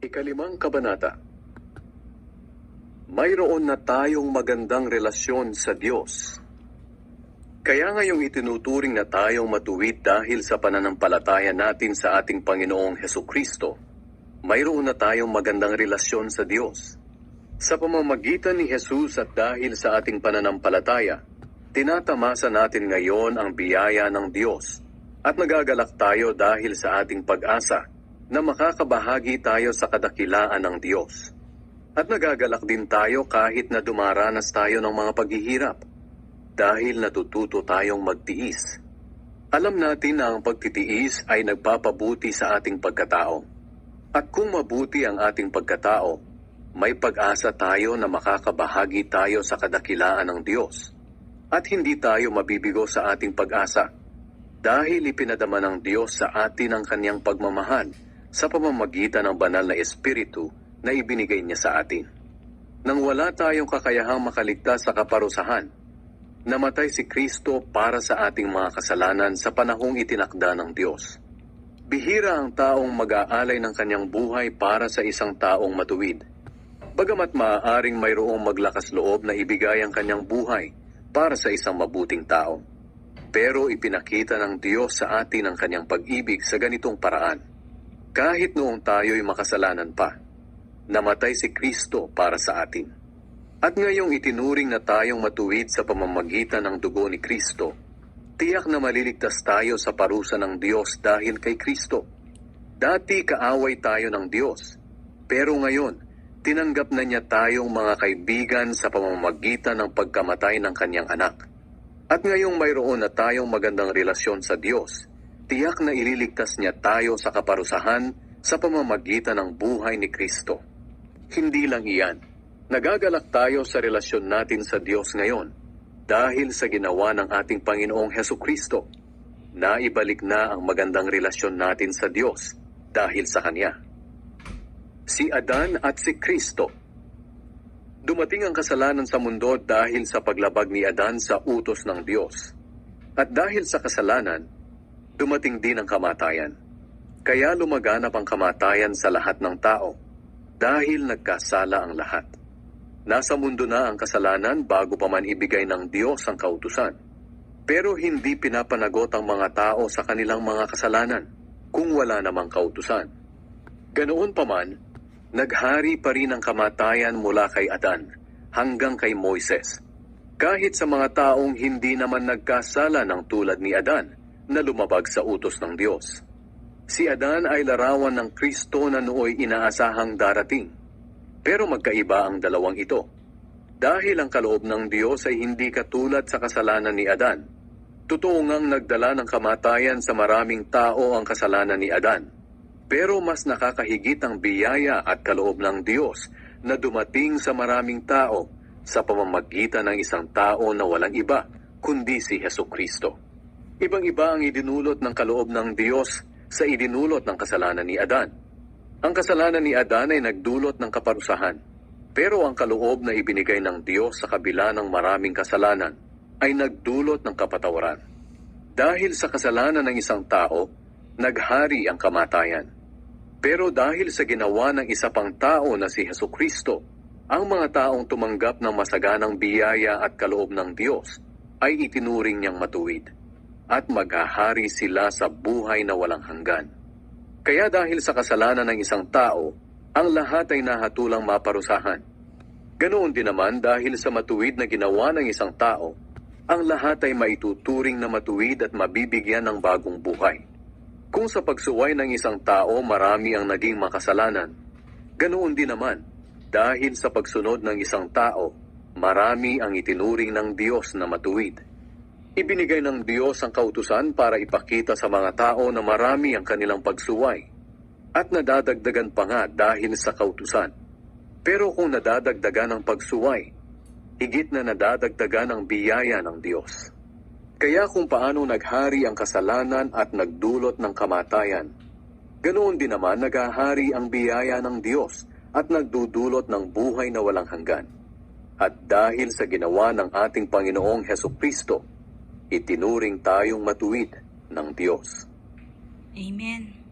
Ikalimang kabanata. Mayroon na tayong magandang relasyon sa Diyos. Kaya ngayong itinuturing na tayong matuwid dahil sa pananampalataya natin sa ating Panginoong Hesukristo, mayroon na tayong magandang relasyon sa Diyos. Sa pamamagitan ni Jesus at dahil sa ating pananampalataya, tinatamasa natin ngayon ang biyaya ng Diyos at nagagalak tayo dahil sa ating pag-asa na makakabahagi tayo sa kadakilaan ng Diyos. At nagagalak din tayo kahit na dumaranas tayo ng mga paghihirap dahil natututo tayong magtiis. Alam natin na ang pagtitiis ay nagpapabuti sa ating pagkatao. At kung mabuti ang ating pagkatao, may pag-asa tayo na makakabahagi tayo sa kadakilaan ng Diyos. At hindi tayo mabibigo sa ating pag-asa dahil ipinadama ng Diyos sa atin ang kanyang pagmamahal sa pamamagitan ng banal na Espiritu na ibinigay niya sa atin. Nang wala tayong kakayahang makaligtas sa kaparusahan, namatay si Kristo para sa ating mga kasalanan sa panahong itinakda ng Diyos. Bihira ang taong mag-aalay ng kanyang buhay para sa isang taong matuwid. Bagamat maaaring mayroong maglakas loob na ibigay ang kanyang buhay para sa isang mabuting tao. Pero ipinakita ng Diyos sa atin ang kanyang pag-ibig sa ganitong paraan. Kahit noong tayo'y makasalanan pa, namatay si Kristo para sa atin. At ngayong itinuring na tayong matuwid sa pamamagitan ng dugo ni Kristo, tiyak na maliligtas tayo sa parusa ng Diyos dahil kay Kristo. Dati kaaway tayo ng Diyos, pero ngayon, tinanggap na niya tayong mga kaibigan sa pamamagitan ng pagkamatay ng kanyang anak. At ngayong mayroon na tayong magandang relasyon sa Diyos, tiyak na ililigtas niya tayo sa kaparusahan sa pamamagitan ng buhay ni Kristo. Hindi lang iyan, nagagalak tayo sa relasyon natin sa Diyos ngayon dahil sa ginawa ng ating Panginoong Hesukristo. Naibalik na ang magandang relasyon natin sa Diyos dahil sa Kanya. Si Adan at si Kristo. Dumating ang kasalanan sa mundo dahil sa paglabag ni Adan sa utos ng Diyos. At dahil sa kasalanan, dumating din ang kamatayan. Kaya lumaganap ang kamatayan sa lahat ng tao dahil nagkasala ang lahat. Nasa mundo na ang kasalanan bago pa man ibigay ng Diyos ang kautusan. Pero hindi pinapanagot ang mga tao sa kanilang mga kasalanan kung wala namang kautusan. Ganoon pa man, naghari pa rin ang kamatayan mula kay Adan hanggang kay Moises. Kahit sa mga taong hindi naman nagkasala ng tulad ni Adan, na lumabag sa utos ng Diyos. Si Adan ay larawan ng Kristo na nooy inaasahang darating. Pero magkaiba ang dalawang ito. Dahil ang kaloob ng Diyos ay hindi katulad sa kasalanan ni Adan. Totoo ngang nagdala ng kamatayan sa maraming tao ang kasalanan ni Adan. Pero mas nakakahigit ang biyaya at kaloob ng Diyos na dumating sa maraming tao sa pamamagitan ng isang tao na walang iba kundi si Hesukristo. Ibang-iba ang idinulot ng kaloob ng Diyos sa idinulot ng kasalanan ni Adan. Ang kasalanan ni Adan ay nagdulot ng kaparusahan, pero ang kaloob na ibinigay ng Diyos sa kabila ng maraming kasalanan ay nagdulot ng kapatawaran. Dahil sa kasalanan ng isang tao, naghari ang kamatayan. Pero dahil sa ginawa ng isa pang tao na si Hesukristo, ang mga taong tumanggap ng masaganang biyaya at kaloob ng Diyos ay itinuring niyang matuwid. At maghahari sila sa buhay na walang hanggan. Kaya dahil sa kasalanan ng isang tao, ang lahat ay nahatulang maparusahan. Ganoon din naman dahil sa matuwid na ginawa ng isang tao, ang lahat ay maituturing na matuwid at mabibigyan ng bagong buhay. Kung sa pagsuway ng isang tao marami ang naging makasalanan, ganoon din naman dahil sa pagsunod ng isang tao, marami ang itinuring ng Diyos na matuwid. Ibinigay ng Diyos ang kautusan para ipakita sa mga tao na marami ang kanilang pagsuway at nadadagdagan pa nga dahil sa kautusan. Pero kung nadadagdagan ang pagsuway, higit na nadadagdagan ang biyaya ng Diyos. Kaya kung paano naghari ang kasalanan at nagdulot ng kamatayan, ganoon din naman naghahari ang biyaya ng Diyos at nagdudulot ng buhay na walang hanggan. At dahil sa ginawa ng ating Panginoong Hesukristo, itinuring tayong matuwid ng Diyos. Amen.